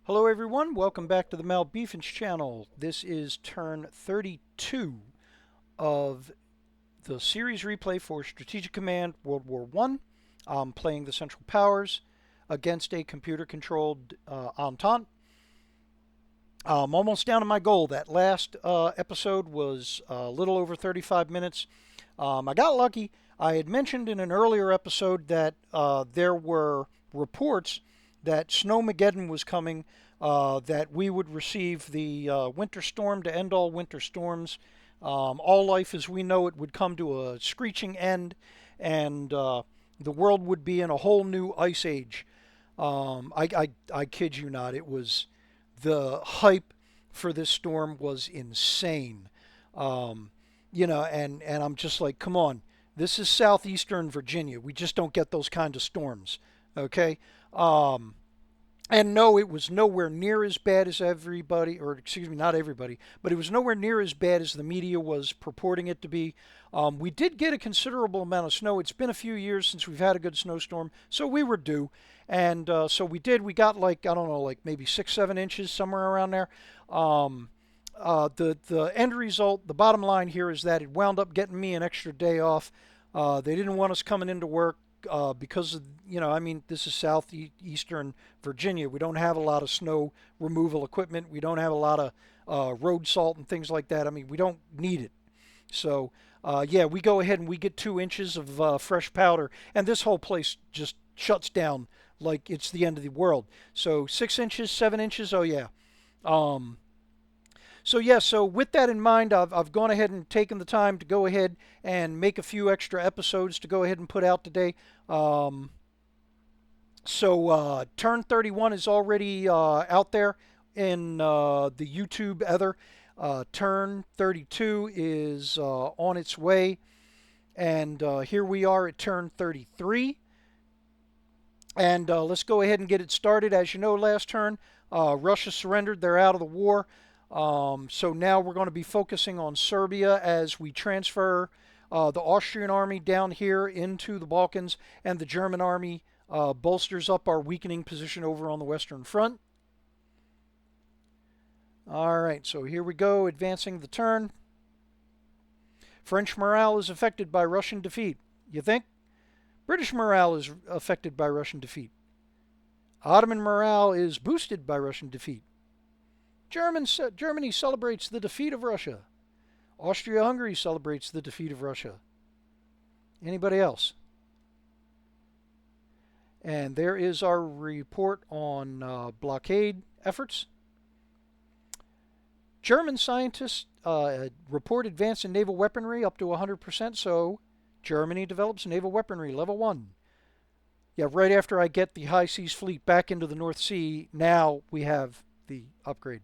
Hello everyone, welcome back to the Malbeefance channel. This is turn 32 of the series replay for Strategic Command World War I. I'm playing the Central Powers against a computer-controlled Entente. I'm almost down to my goal. That last episode was a little over 35 minutes. I got lucky. I had mentioned in an earlier episode that there were reports that Snowmageddon was coming, that we would receive the winter storm to end all winter storms. All life as we know it would come to a screeching end, and the world would be in a whole new ice age. I kid you not, it was the hype for this storm was insane. Um, and I'm just like, come on, this is southeastern Virginia. We just don't get those kind of storms, okay? Um, and no, it was nowhere near as bad as everybody, or excuse me, not everybody, but it was nowhere near as bad as the media was purporting it to be. We did get a considerable amount of snow. It's been a few years since we've had a good snowstorm, so we were due. And so we did. We got like, I don't know, like maybe 6, 7 inches, somewhere around there. Um, the end result, the bottom line here is that it wound up getting me an extra day off. They didn't want us coming into work because of, I mean, this is southeastern Virginia. We don't have a lot of snow removal equipment. We don't have a lot of road salt and things like that. I mean, we don't need it. So, yeah, we go ahead and we get 2 inches of fresh powder, and this whole place just shuts down like it's the end of the world. So 6 inches, 7 inches, oh yeah. Um, so with that in mind, I've gone ahead and taken the time to go ahead and make a few extra episodes to go ahead and put out today. Um, Turn 31 is already out there in the YouTube ether. Turn 32 is on its way, and here we are at turn 33. And let's go ahead and get it started. As you know, last turn, Russia surrendered. They're out of the war. So now we're going to be focusing on Serbia as we transfer the Austrian army down here into the Balkans, and the German army bolsters up our weakening position over on the Western Front. All right, so here we go, advancing the turn. French morale is affected by Russian defeat. You think? British morale is affected by Russian defeat. Ottoman morale is boosted by Russian defeat. Germany celebrates the defeat of Russia. Austria-Hungary celebrates the defeat of Russia. Anybody else? And there is our report on blockade efforts. German scientists report advance in naval weaponry up to 100%, so Germany develops naval weaponry, level 1. Yeah, right after I get the High Seas Fleet back into the North Sea, now we have the upgrade.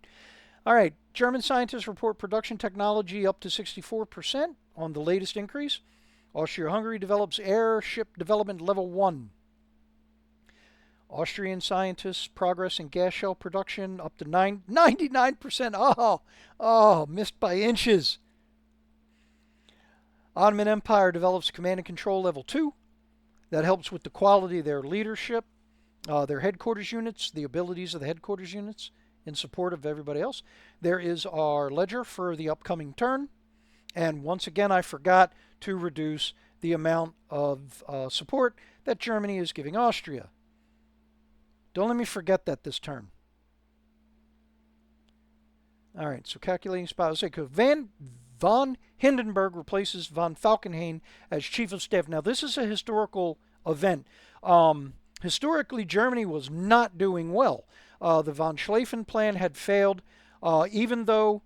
All right, German scientists report production technology up to 64% on the latest increase. Austria-Hungary develops airship development level 1. Austrian scientists progress in gas shell production up to 99%. Missed by inches. Ottoman Empire develops command and control level 2. That helps with the quality of their leadership, their headquarters units, the abilities of the headquarters units in support of everybody else. There is our ledger for the upcoming turn. And once again, I forgot to reduce the amount of support that Germany is giving Austria. Don't let me forget that this turn. All right, so calculating spot. Von Hindenburg replaces von Falkenhayn as chief of staff. Now, this is a historical event. Historically, Germany was not doing well. The von Schlieffen plan had failed. Even though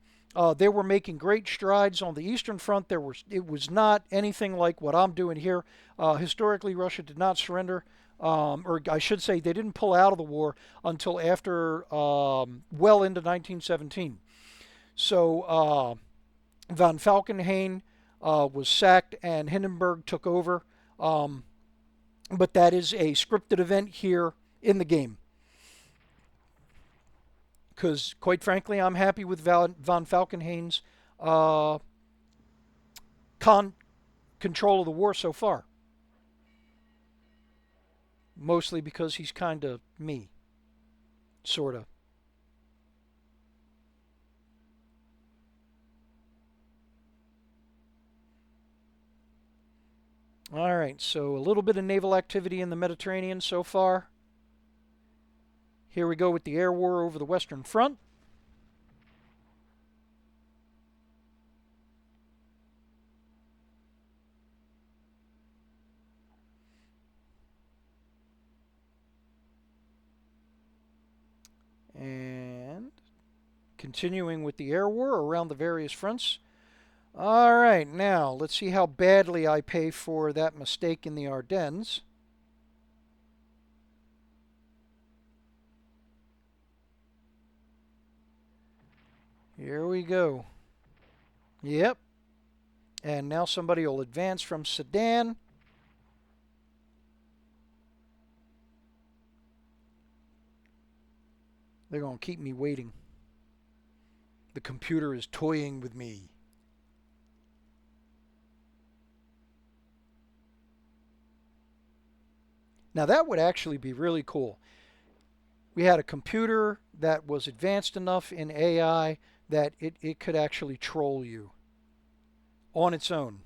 they were making great strides on the Eastern Front, it was not anything like what I'm doing here. Historically, Russia did not surrender. Or I should say, they didn't pull out of the war until after well into 1917. So von Falkenhayn was sacked and Hindenburg took over. But that is a scripted event here in the game. Because, quite frankly, I'm happy with von Falkenhayn's control of the war so far. Mostly because he's kind of me. Sort of. All right, so a little bit of naval activity in the Mediterranean so far. Here we go with the air war over the Western Front. And continuing with the air war around the various fronts. All right, now let's see how badly I pay for that mistake in the Ardennes. Here we go. Yep. And now somebody will advance from Sedan. They're going to keep me waiting. The computer is toying with me. Now that would actually be really cool. We had a computer that was advanced enough in AI that it could actually troll you on its own.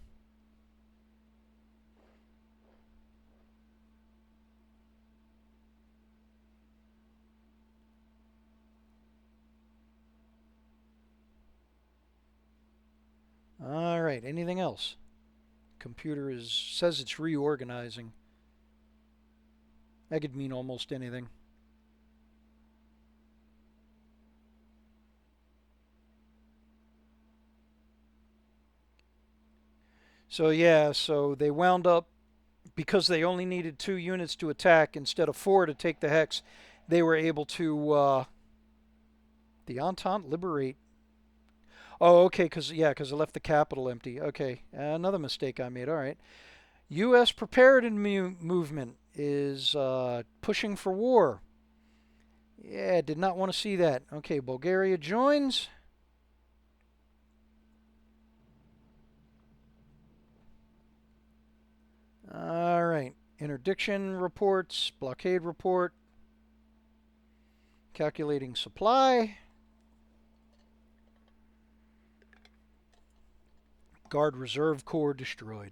All right, anything else? Computer says it's reorganizing. That could mean almost anything. So yeah, so they wound up, because they only needed 2 units to attack instead of 4 to take the hex, they were able to the Entente liberate. Oh, okay, because I left the capital empty. Okay, another mistake I made. All right, U.S. preparedness movement is pushing for war. Yeah, did not want to see that. Okay, Bulgaria joins. All right, interdiction reports, blockade report, calculating supply. Guard Reserve Corps destroyed.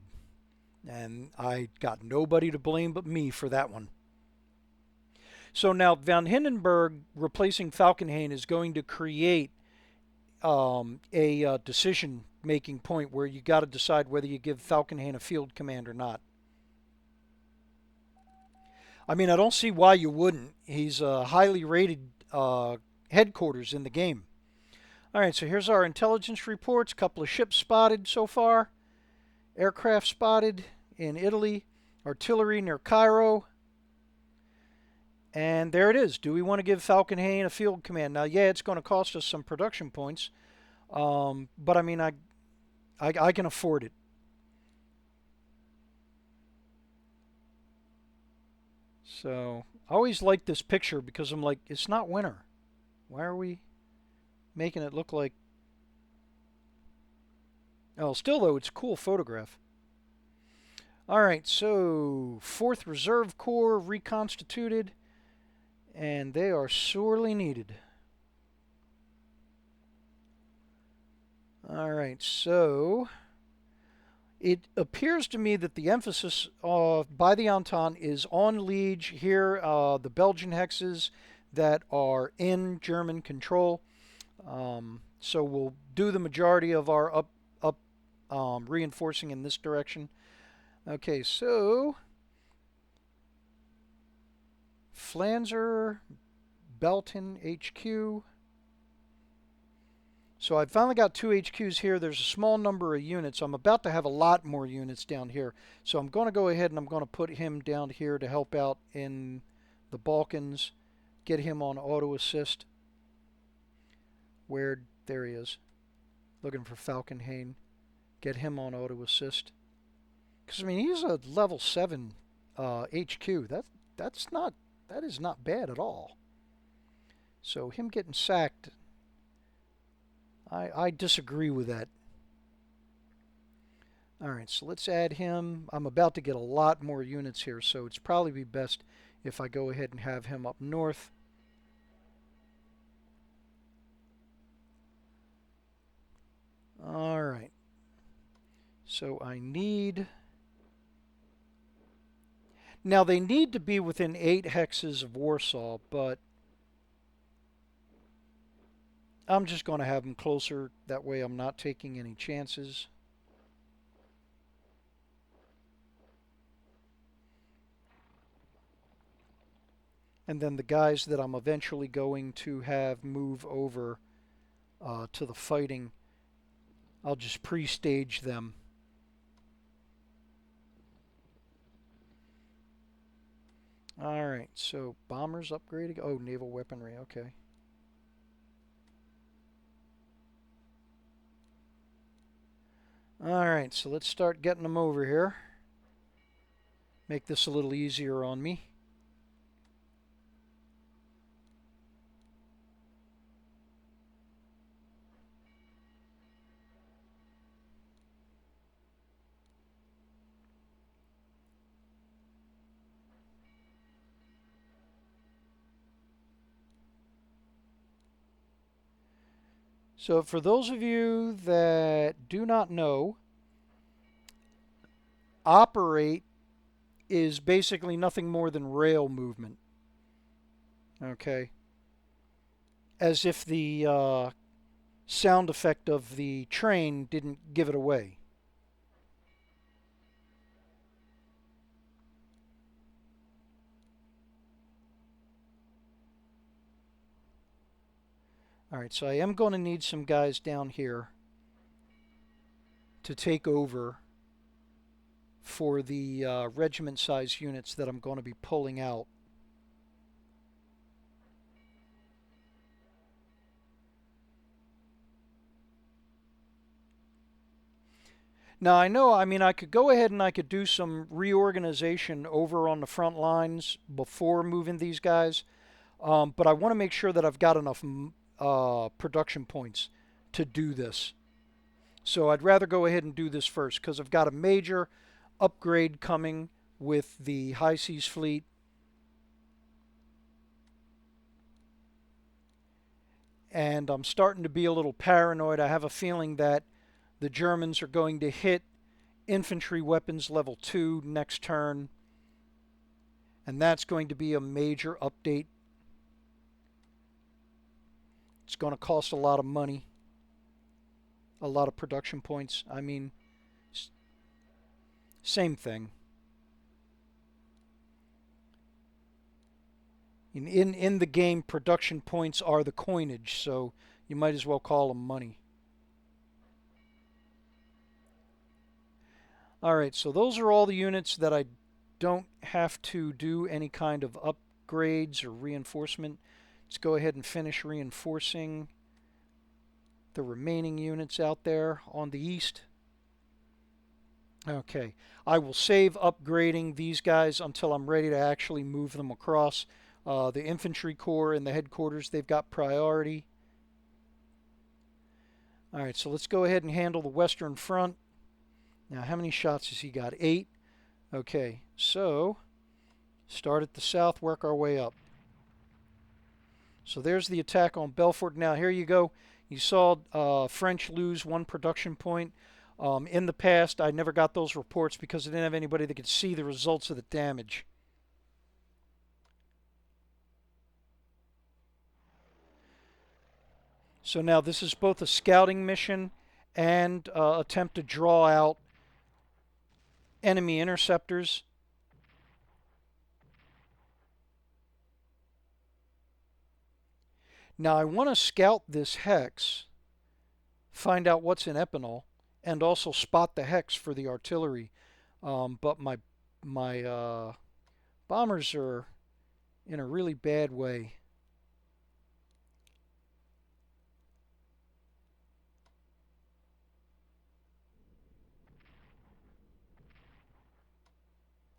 And I got nobody to blame but me for that one. So now Von Hindenburg replacing Falkenhayn is going to create a decision-making point where you got to decide whether you give Falkenhayn a field command or not. I mean, I don't see why you wouldn't. He's a highly rated headquarters in the game. All right, so here's our intelligence reports. Couple of ships spotted so far. Aircraft spotted in Italy. Artillery near Cairo. And there it is. Do we want to give Falkenhayn a field command? Now, yeah, it's going to cost us some production points. But I mean, I can afford it. So I always like this picture because I'm like, it's not winter. Why are we making it look like... Oh, still though, it's a cool photograph. All right, so 4th Reserve Corps reconstituted, and they are sorely needed. All right, so it appears to me that the emphasis by the Entente is on Liege here, the Belgian hexes that are in German control. So we'll do the majority of our up reinforcing in this direction. Okay, so Flanzer, Belton HQ. So I've finally got 2 HQs here. There's a small number of units. I'm about to have a lot more units down here. So I'm going to go ahead and I'm going to put him down here to help out in the Balkans. Get him on auto assist. There he is. Looking for Falkenhayn. Get him on auto assist. Because I mean, he's a level 7 HQ. That is not bad at all. So him getting sacked, I disagree with that. Alright, so let's add him. I'm about to get a lot more units here, so it's probably be best if I go ahead and have him up north. Alright. So I need Now, they need to be within 8 hexes of Warsaw, but I'm just going to have them closer. That way I'm not taking any chances. And then the guys that I'm eventually going to have move over to the fighting, I'll just pre-stage them. Alright, so bombers upgrading. Oh, naval weaponry, okay. Alright, so let's start getting them over here. Make this a little easier on me. So for those of you that do not know, operate is basically nothing more than rail movement. Okay. As if the sound effect of the train didn't give it away. Alright, so I am going to need some guys down here to take over for the regiment size units that I'm going to be pulling out. Now I know, I mean, I could go ahead and I could do some reorganization over on the front lines before moving these guys, but I want to make sure that I've got enough production points to do this. So I'd rather go ahead and do this first because I've got a major upgrade coming with the High Seas Fleet. And I'm starting to be a little paranoid. I have a feeling that the Germans are going to hit infantry weapons level 2 next turn. And that's going to be a major update. It's going to cost a lot of money. A lot of production points. I mean, same thing. In the game, production points are the coinage, so you might as well call them money. Alright, so those are all the units that I don't have to do any kind of upgrades or reinforcement. Let's go ahead and finish reinforcing the remaining units out there on the east. Okay, I will save upgrading these guys until I'm ready to actually move them across. The infantry corps and the headquarters, they've got priority. Alright, so let's go ahead and handle the western front. Now, how many shots has he got? 8. Okay, so start at the south, work our way up. So there's the attack on Belfort. Now, here you go. You saw French lose 1 production point. In the past, I never got those reports because I didn't have anybody that could see the results of the damage. So now this is both a scouting mission and attempt to draw out enemy interceptors. Now I want to scout this hex, find out what's in Epinal, and also spot the hex for the artillery. But my bombers are in a really bad way.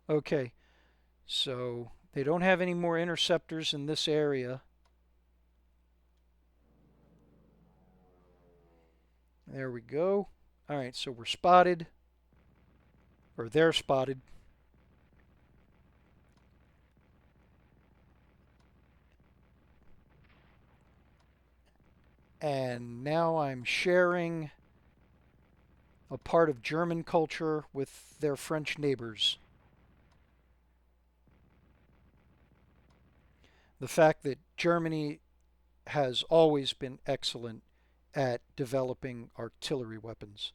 Okay, so they don't have any more interceptors in this area. There we go. All right, so we're spotted, or they're spotted. And now I'm sharing a part of German culture with their French neighbors. The fact that Germany has always been excellent at developing artillery weapons.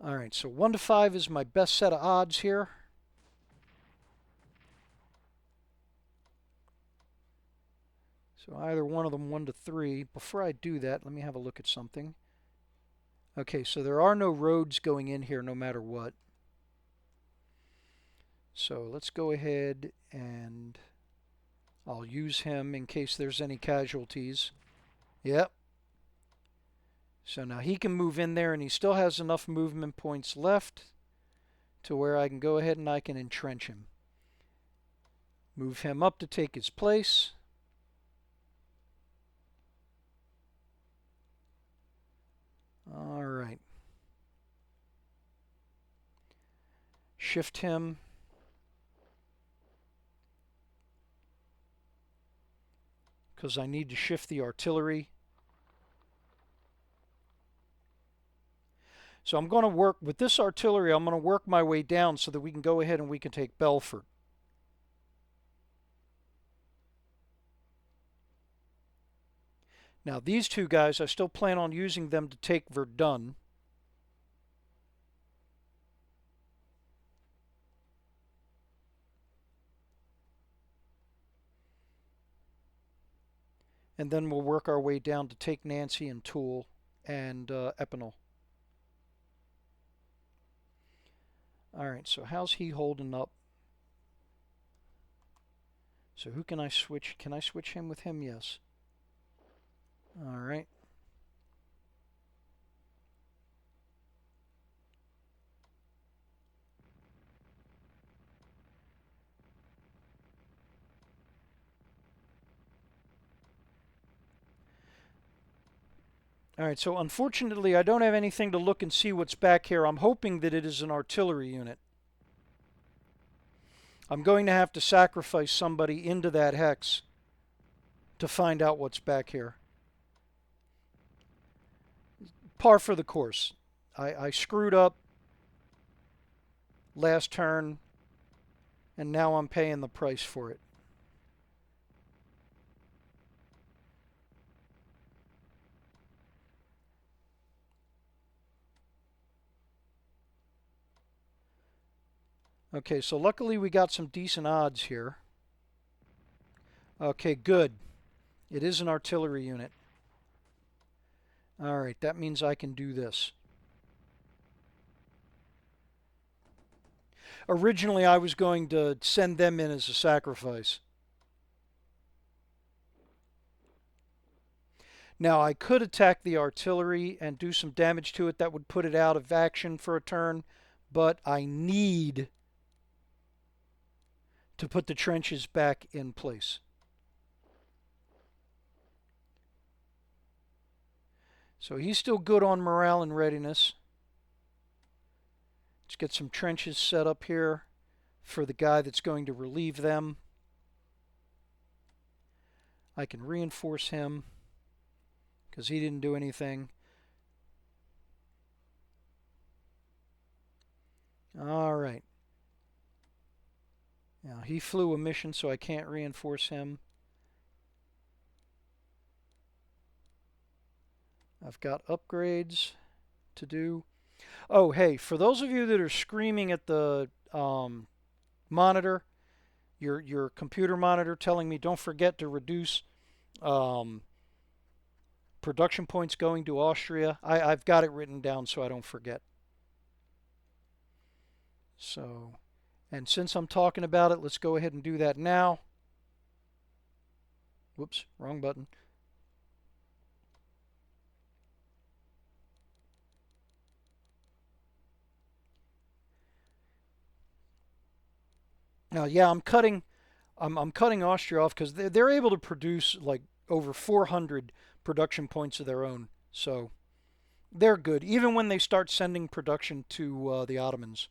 All right, so 1 to 5 is my best set of odds here. So either one of them 1 to 3. Before I do that, let me have a look at something. Okay, so there are no roads going in here no matter what. So let's go ahead and I'll use him in case there's any casualties. Yep. So now he can move in there and he still has enough movement points left to where I can go ahead and I can entrench him. Move him up to take his place. All right. Shift him. Because I need to shift the artillery. So I'm going to work with this artillery. I'm going to work my way down so that we can go ahead and we can take Belfort. Now these two guys, I still plan on using them to take Verdun. And then we'll work our way down to take Nancy and Toul and Epinal. All right, so how's he holding up? So who can I switch? Can I switch him with him? Yes. All right. All right, so unfortunately I don't have anything to look and see what's back here. I'm hoping that it is an artillery unit. I'm going to have to sacrifice somebody into that hex to find out what's back here. Par for the course. I screwed up last turn, and now I'm paying the price for it. Okay, so luckily we got some decent odds here. Okay, good. It is an artillery unit. All right, that means I can do this. Originally, I was going to send them in as a sacrifice. Now, I could attack the artillery and do some damage to it. That would put it out of action for a turn, but I need to put the trenches back in place. So he's still good on morale and readiness. Let's get some trenches set up here for the guy that's going to relieve them. I can reinforce him because he didn't do anything. All right. Now he flew a mission, so I can't reinforce him. I've got upgrades to do. Oh, hey, for those of you that are screaming at the monitor, your computer monitor telling me don't forget to reduce production points going to Austria, I've got it written down so I don't forget. So, and since I'm talking about it, let's go ahead and do that now. Whoops, wrong button. Now, yeah, I'm cutting Austria off because they're able to produce like over 400 production points of their own. So they're good, even when they start sending production to the Ottomans.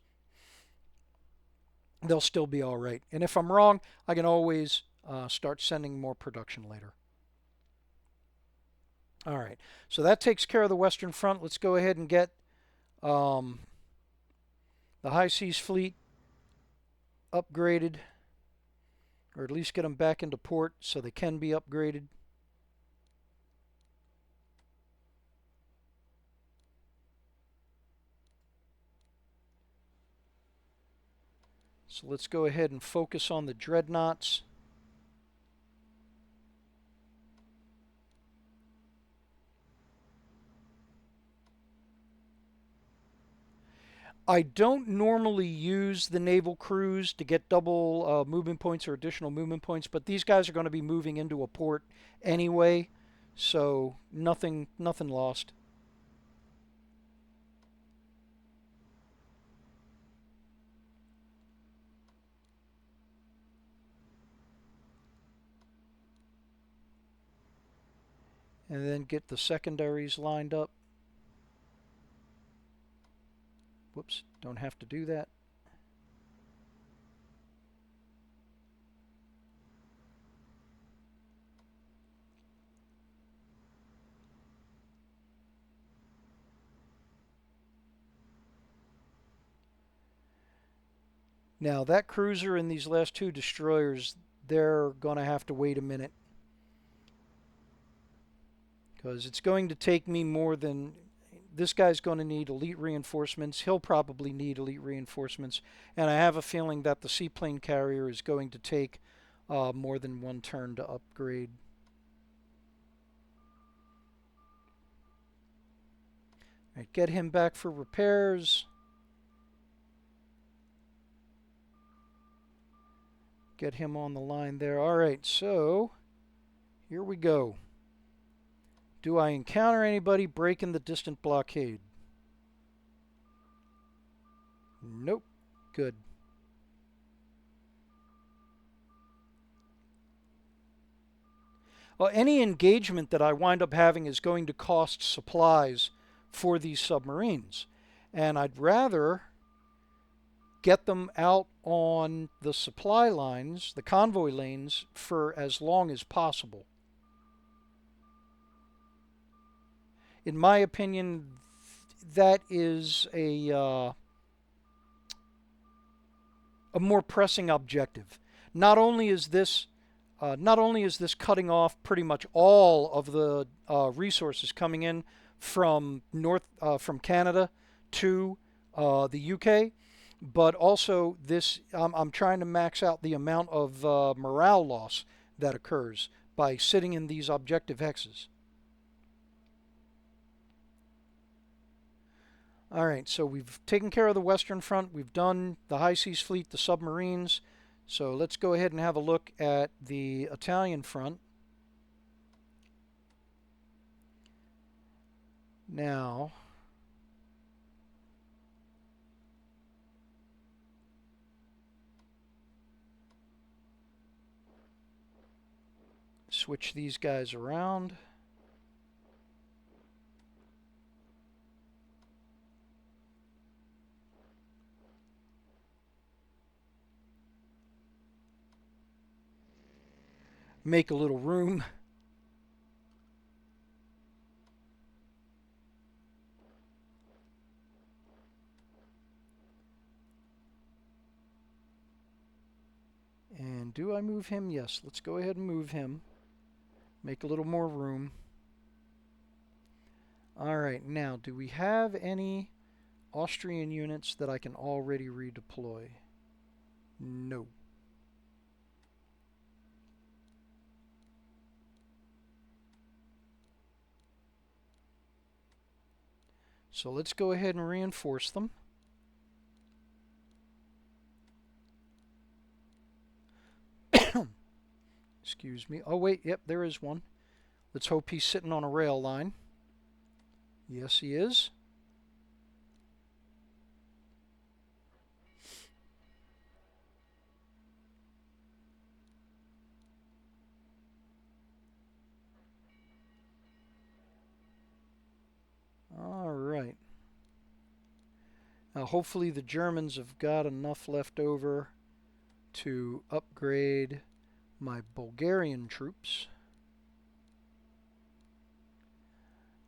They'll still be all right. And if I'm wrong, I can always start sending more production later. All right, so that takes care of the Western Front. Let's go ahead and get the High Seas Fleet upgraded, or at least get them back into port so they can be upgraded. So let's go ahead and focus on the dreadnoughts. I don't normally use the naval crews to get double movement points or additional movement points, but these guys are going to be moving into a port anyway, so nothing lost. And then get the secondaries lined up. Whoops, don't have to do that. Now that cruiser and these last two destroyers, they're going to have to wait a minute, because it's going to take me more than... This guy's going to need elite reinforcements. He'll probably need elite reinforcements. And I have a feeling that the seaplane carrier is going to take more than one turn to upgrade. All right, get him back for repairs. Get him on the line there. All right, so here we go. Do I encounter anybody breaking the distant blockade? Nope. Good. Well, any engagement that I wind up having is going to cost supplies for these submarines. And I'd rather get them out on the supply lines, the convoy lanes, for as long as possible. In my opinion, that is a more pressing objective. Not only is this cutting off pretty much all of the resources coming in from from Canada to the UK, but also this I'm trying to max out the amount of morale loss that occurs by sitting in these objective hexes. All right, so we've taken care of the Western Front. We've done the High Seas Fleet, the submarines. So let's go ahead and have a look at the Italian front. Now, switch these guys around. Make a little room. And do I move him? Yes, let's go ahead and move him. Make a little more room. All right, now, do we have any Austrian units that I can already redeploy? No. So let's go ahead and reinforce them. Excuse me. Oh, wait. Yep, there is one. Let's hope he's sitting on a rail line. Yes, he is. All right. Now, hopefully the Germans have got enough left over to upgrade my Bulgarian troops.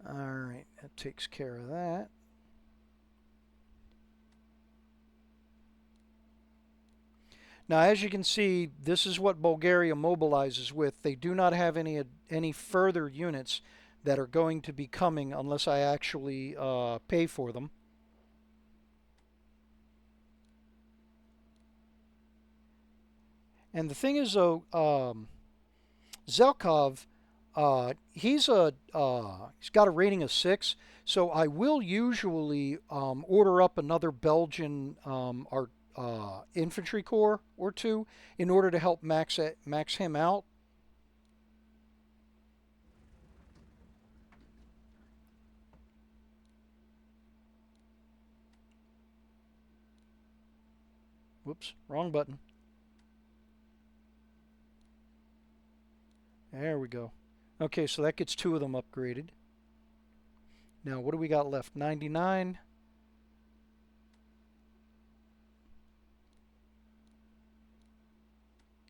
Alright, that takes care of that. Now, as you can see, this is what Bulgaria mobilizes with. They do not have any further units that are going to be coming unless I actually pay for them. And the thing is, though, Zelkov, he's got a rating of 6, so I will usually order up another Belgian infantry corps or two in order to help max him out. Whoops, wrong button. There we go. Okay, so that gets 2 of them upgraded. Now, what do we got left? 99.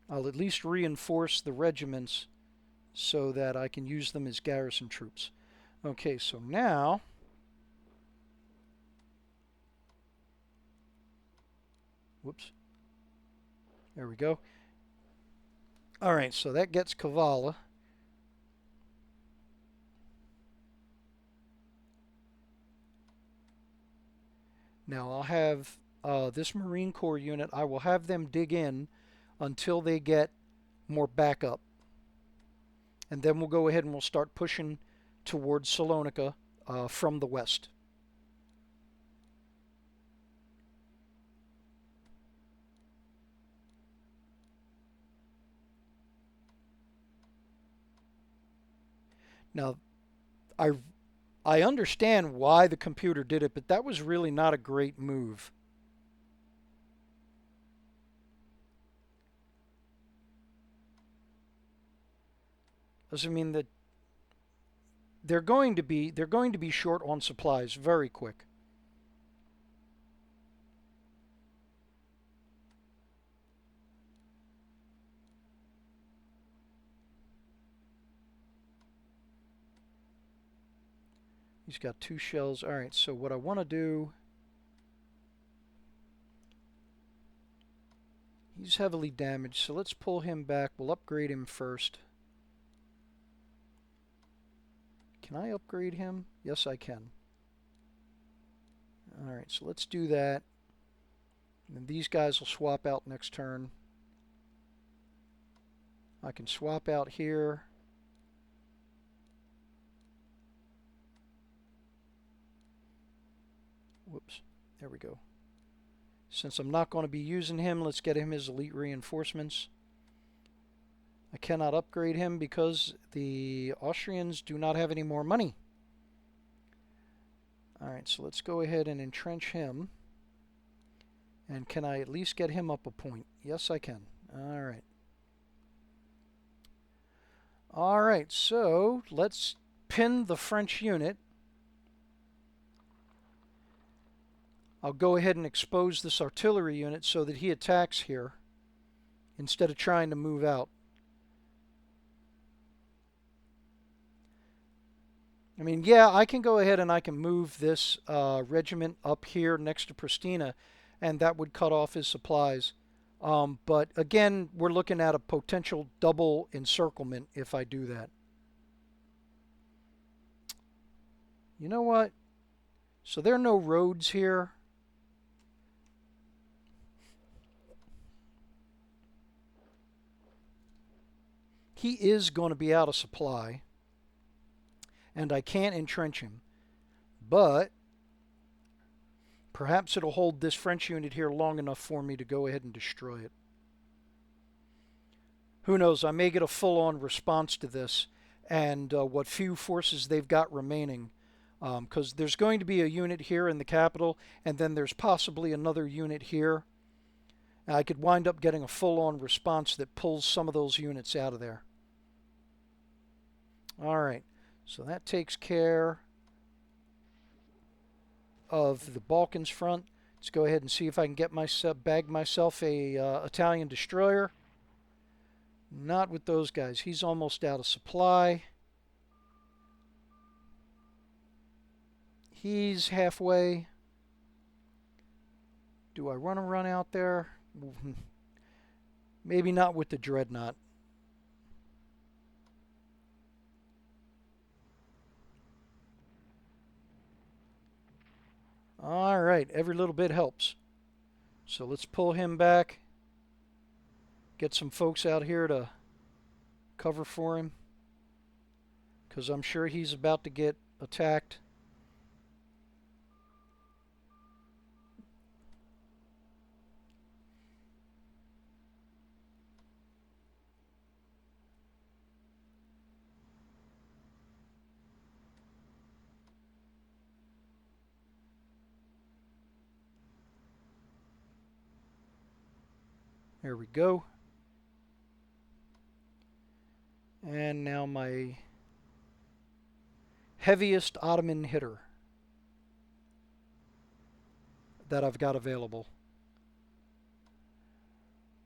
I'll at least reinforce the regiments so that I can use them as garrison troops. Okay, so now whoops. There we go. All right, so that gets Kavala. Now I'll have this Marine Corps unit, I will have them dig in until they get more backup. And then we'll go ahead and we'll start pushing towards Salonika from the west. Now, I understand why the computer did it, but that was really not a great move. Doesn't mean that they're going to be short on supplies very quick. He's got 2 shells. All right, so what I want to do, he's heavily damaged, so let's pull him back. We'll upgrade him first. Can I upgrade him? Yes, I can. All right, so let's do that. And these guys will swap out next turn. I can swap out here. Whoops, there we go. Since I'm not going to be using him, let's get him his elite reinforcements. I cannot upgrade him because the Austrians do not have any more money. Alright, so let's go ahead and entrench him. And can I at least get him up a point? Yes, I can. Alright. Alright, so let's pin the French unit. I'll go ahead and expose this artillery unit so that he attacks here instead of trying to move out. I mean, yeah, I can go ahead and I can move this regiment up here next to Pristina, and that would cut off his supplies. But again, we're looking at a potential double encirclement if I do that. You know what? So there are no roads here. He is going to be out of supply, and I can't entrench him. But perhaps it'll hold this French unit here long enough for me to go ahead and destroy it. Who knows? I may get a full-on response to this and what few forces they've got remaining. Because there's going to be a unit here in the capital, and then there's possibly another unit here. I could wind up getting a full-on response that pulls some of those units out of there. Alright, so that takes care of the Balkans front. Let's go ahead and see if I can get bag myself a Italian destroyer. Not with those guys. He's almost out of supply. He's halfway. Do I run out there? Maybe not with the dreadnought. All right, every little bit helps. So let's pull him back. Get some folks out here to cover for him, because I'm sure he's about to get attacked. There we go. And now my heaviest Ottoman hitter that I've got available.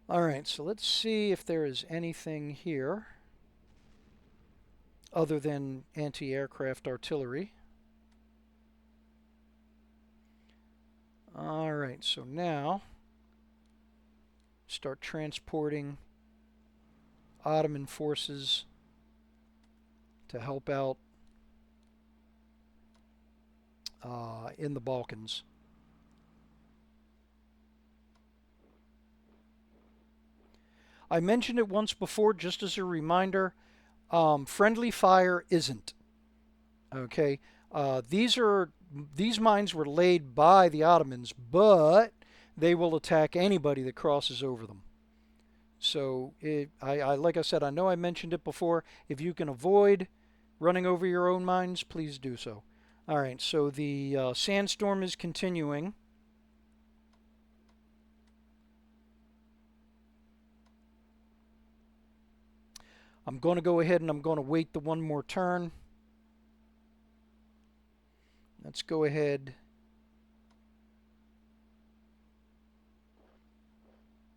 Alright, so let's see if there is anything here other than anti-aircraft artillery. Alright, so now start transporting Ottoman forces to help out in the Balkans. I mentioned it once before, just as a reminder, friendly fire isn't. Okay, these mines were laid by the Ottomans, but they will attack anybody that crosses over them. So, like I said, I know I mentioned it before. If you can avoid running over your own mines, please do so. All right, so the sandstorm is continuing. I'm going to go ahead and I'm going to wait the one more turn. Let's go ahead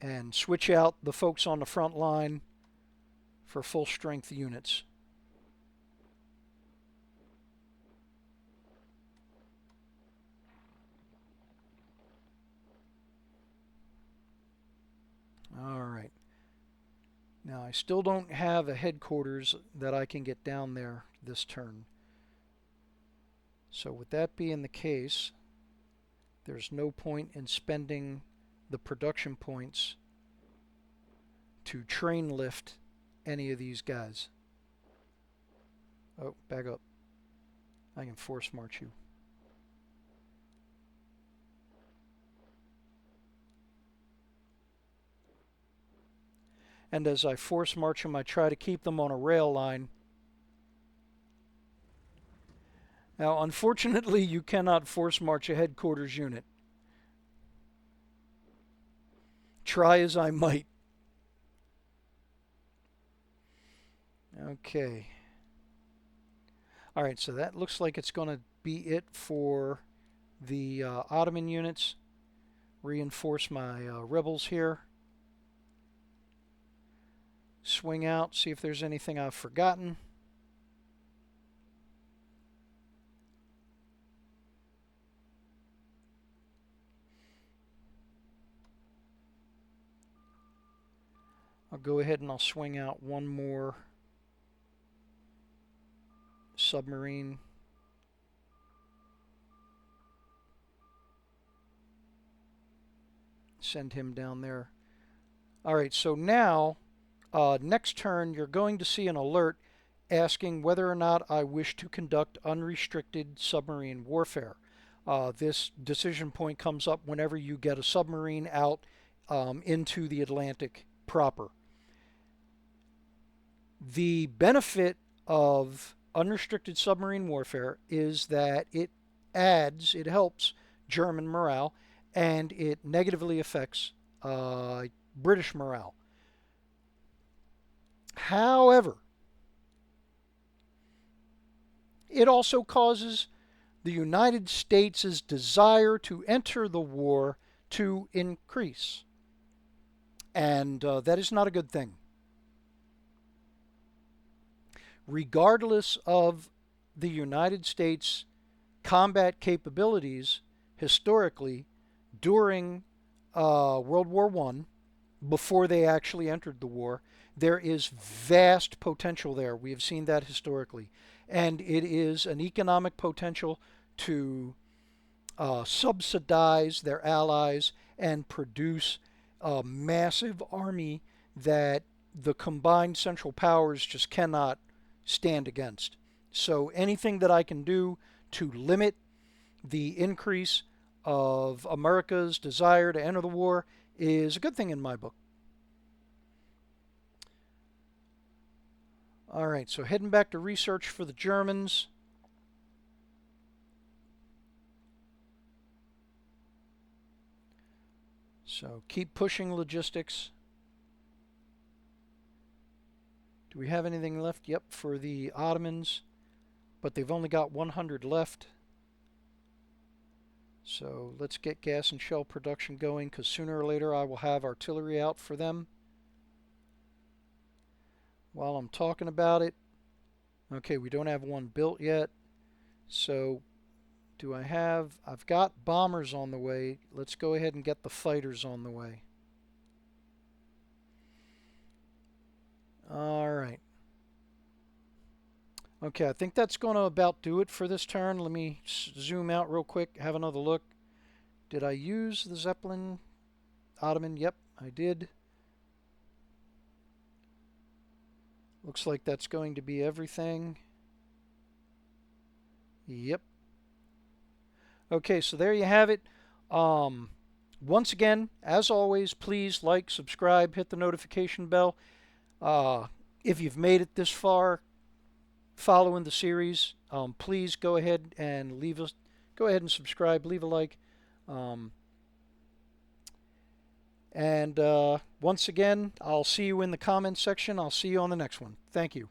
and switch out the folks on the front line for full strength units. All right. Now I still don't have a headquarters that I can get down there this turn. So with that being the case, there's no point in spending the production points to train lift any of these guys. Oh, back up. I can force march you. And as I force march them, I try to keep them on a rail line. Now, unfortunately, you cannot force march a headquarters unit. Try as I might. Okay. All right, so that looks like it's going to be it for the Ottoman units. Reinforce my rebels here. Swing out, see if there's anything I've forgotten. I'll go ahead and I'll swing out one more submarine. Send him down there. All right, so now, next turn, you're going to see an alert asking whether or not I wish to conduct unrestricted submarine warfare. This decision point comes up whenever you get a submarine out into the Atlantic proper. The benefit of unrestricted submarine warfare is that it helps German morale, and it negatively affects British morale. However, it also causes the United States' desire to enter the war to increase. And that is not a good thing. Regardless of the United States' combat capabilities historically during World War I, before they actually entered the war. There is vast potential there. We have seen that historically. And it is an economic potential to subsidize their allies and produce a massive army that the combined Central Powers just cannot stand against. So anything that I can do to limit the increase of America's desire to enter the war is a good thing in my book. All right, so heading back to research for the Germans. So keep pushing logistics. Do we have anything left? Yep, for the Ottomans, but they've only got 100 left. So let's get gas and shell production going, because sooner or later I will have artillery out for them. While I'm talking about it, okay, we don't have one built yet. So do I have... I've got bombers on the way. Let's go ahead and get the fighters on the way. All right. Okay, I think that's going to about do it for this turn. Let me zoom out real quick, have another look. Did I use the Zeppelin Ottoman? Yep, I did. Looks like that's going to be everything. Yep. Okay, so there you have it. Once again, as always, please like, subscribe, hit the notification bell. If you've made it this far following the series, please go ahead and subscribe, leave a like. And once again, I'll see you in the comments section. I'll see you on the next one. Thank you.